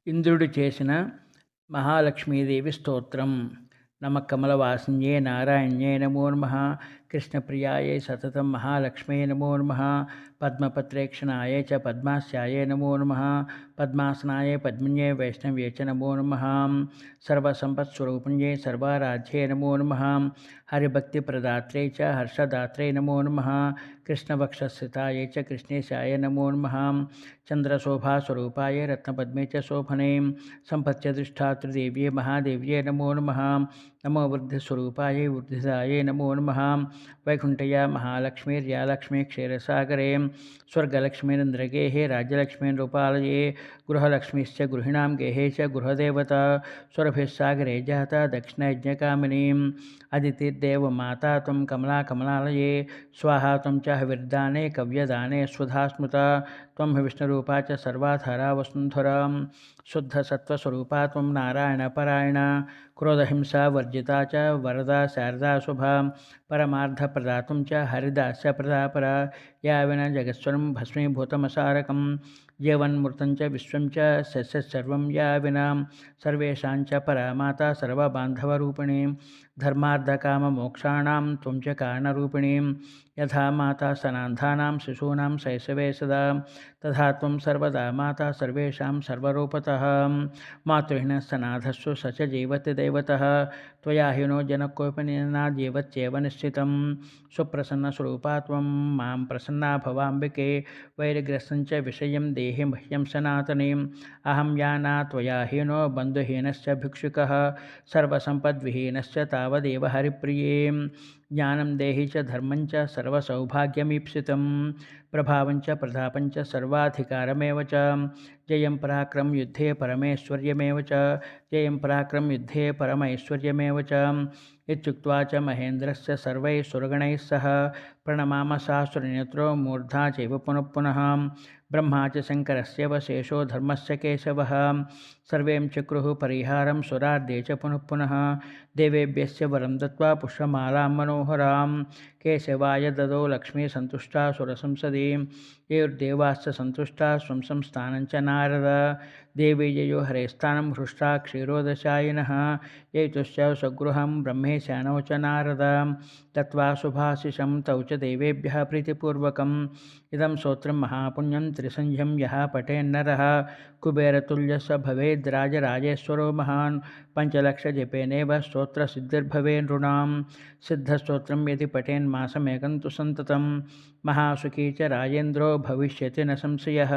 ఇంద్రుడు చేసిన మహాలక్ష్మీదేవి స్తోత్రం. నమ కమలవాసిన్యే నారాయణ్యే నమో నమః. కృష్ణప్రియాయై సతతం మహాలక్ష్మ్యై నమో నమః. పద్మపత్రేక్షణాయై చ పద్మాస్యాయై నమో నమః. పద్మాసనాయై పద్మిన్యై వైష్ణవ్యై చ నమో నమః. సర్వసంపత్స్వరూపిణ్యై సర్వారాధ్యై నమో నమః. హరిభక్తిప్రదాత్రై చ హర్షదాత్రై నమో నమః. కృష్ణవక్షస్థితాయై చ కృష్ణేశాయ నమో నమః. చంద్రశోభాస్వరూపాయ రత్నపద్మే చ శోభనే సంపత్యధిష్ठातृदेव्यै महादेव्यै नमो नमः. नमो वृद्धिस्वरूपायै वृद्धिदायै नमो नमः. वैकुण्ठया महालक्ष्मीर्या लक्ष्मी क्षीरसागरे स्वर्गलक्ष्मीरिन्द्रगेहे राज्यलक्ष्मीनृपालये गृहलक्ष्मीश्च गृहिणां गेहे च गृहदेवता स्वरभिः सागरे जाता दक्षिणयज्ञकामिनीम् अदितिर्देवमाता त्वं कमला कमलालये स्वाहा त्वं च हविर्दाने कव्यदाने स्वधा स्मृता त्वं विष्णुरूपा च सर्वाधारा वसुन्धरा शुद्धसत्त्वस्वरूपा त्वं नारायणपरायण क्रोधहिंसा वर्जिता च वरदा शारदा शुभा परमार्थप्रदातुं च हरिदास्यप्रदा परा या विना जगत्स्वरं भस्मीभूतमसारकं जीवन्मृतं च विश्वं च सस्यसर्वं या विना सर्वेषां च परा माता सर्वबान्धवरूपिणी धर्मार्थकाममोक्षाणां त्वं च कारणरूपिणी यथा माता सनान्धानां शिशूनां शैशवे सदा तथा त्वं सर्वदा माता सर्वेषां सर्वरूपतः मातृहीनः सनाथस्व स च जीवति दैवतः त्वया हीनो जनकोऽपि निश्चितं सुप्रसन्नस्वरूपा त्वं मां प्रसन्ना भवाम्बिके वैरग्रस्तं च विषयं देहि मह्यं सनातनीम् अहं याना त्वया हीनो बन्धुहीनश्च भिक्षुकः सर्वसम्पद्विहीनश्च तावदेव हरिप्रिये ज्ञानं देहि च धर्मं च सर्वसौभाग्यमीप्सितं प्रभावं च प्रतापं च सर्वाधिकारमेव च जयं पराक्रम युद्धे परमेश्वर्यमेव च जयं पराक्रम युद्धे परमैश्वर्यमेव च इत्युक्त्वा च महेन्द्रस्य सर्वैः सुरगणैः सह प्रणमाम सहस्रनेत्रो मूर्धा चैव पुनः पुनः ब्रह्मा च शङ्करस्य वशेषो धर्मस्य केशवः सर्वे चक्रुः परिहारं सुरार्दे च पुनः पुनः देवेभ्यश्च वरं दत्त्वा पुष्पमालां मनोहरां केशवाय ददौ लक्ष्मी सन्तुष्टा सुरसंसदि येर्देवाश्च सन्तुष्टा स्वं संस्थानं च नारद देवी ययो हरेस्थानं हृष्टा क्षीरोदशायिनः येतुश्च स्वगृहं ब्रह्मेशानौ च नारद दत्त्वा शुभाशिषं तौ च देवेभ्यः प्रीतिपूर्वकम् इदं स्तोत्रं महापुण्यं त्रिसन्ध्यं यः पठेन्नरः कुबेरतुल्यः भवेद् राजराजेश्वरो महान् पञ्चलक्षजपेनेव स्तोत्रसिद्धिर्भवे नृणां सिद्धस्तोत्रं यदि पठेन्मासमेकं तु सन्ततं महासुखी च राजेन्द्रो भविष्यति न संशयः।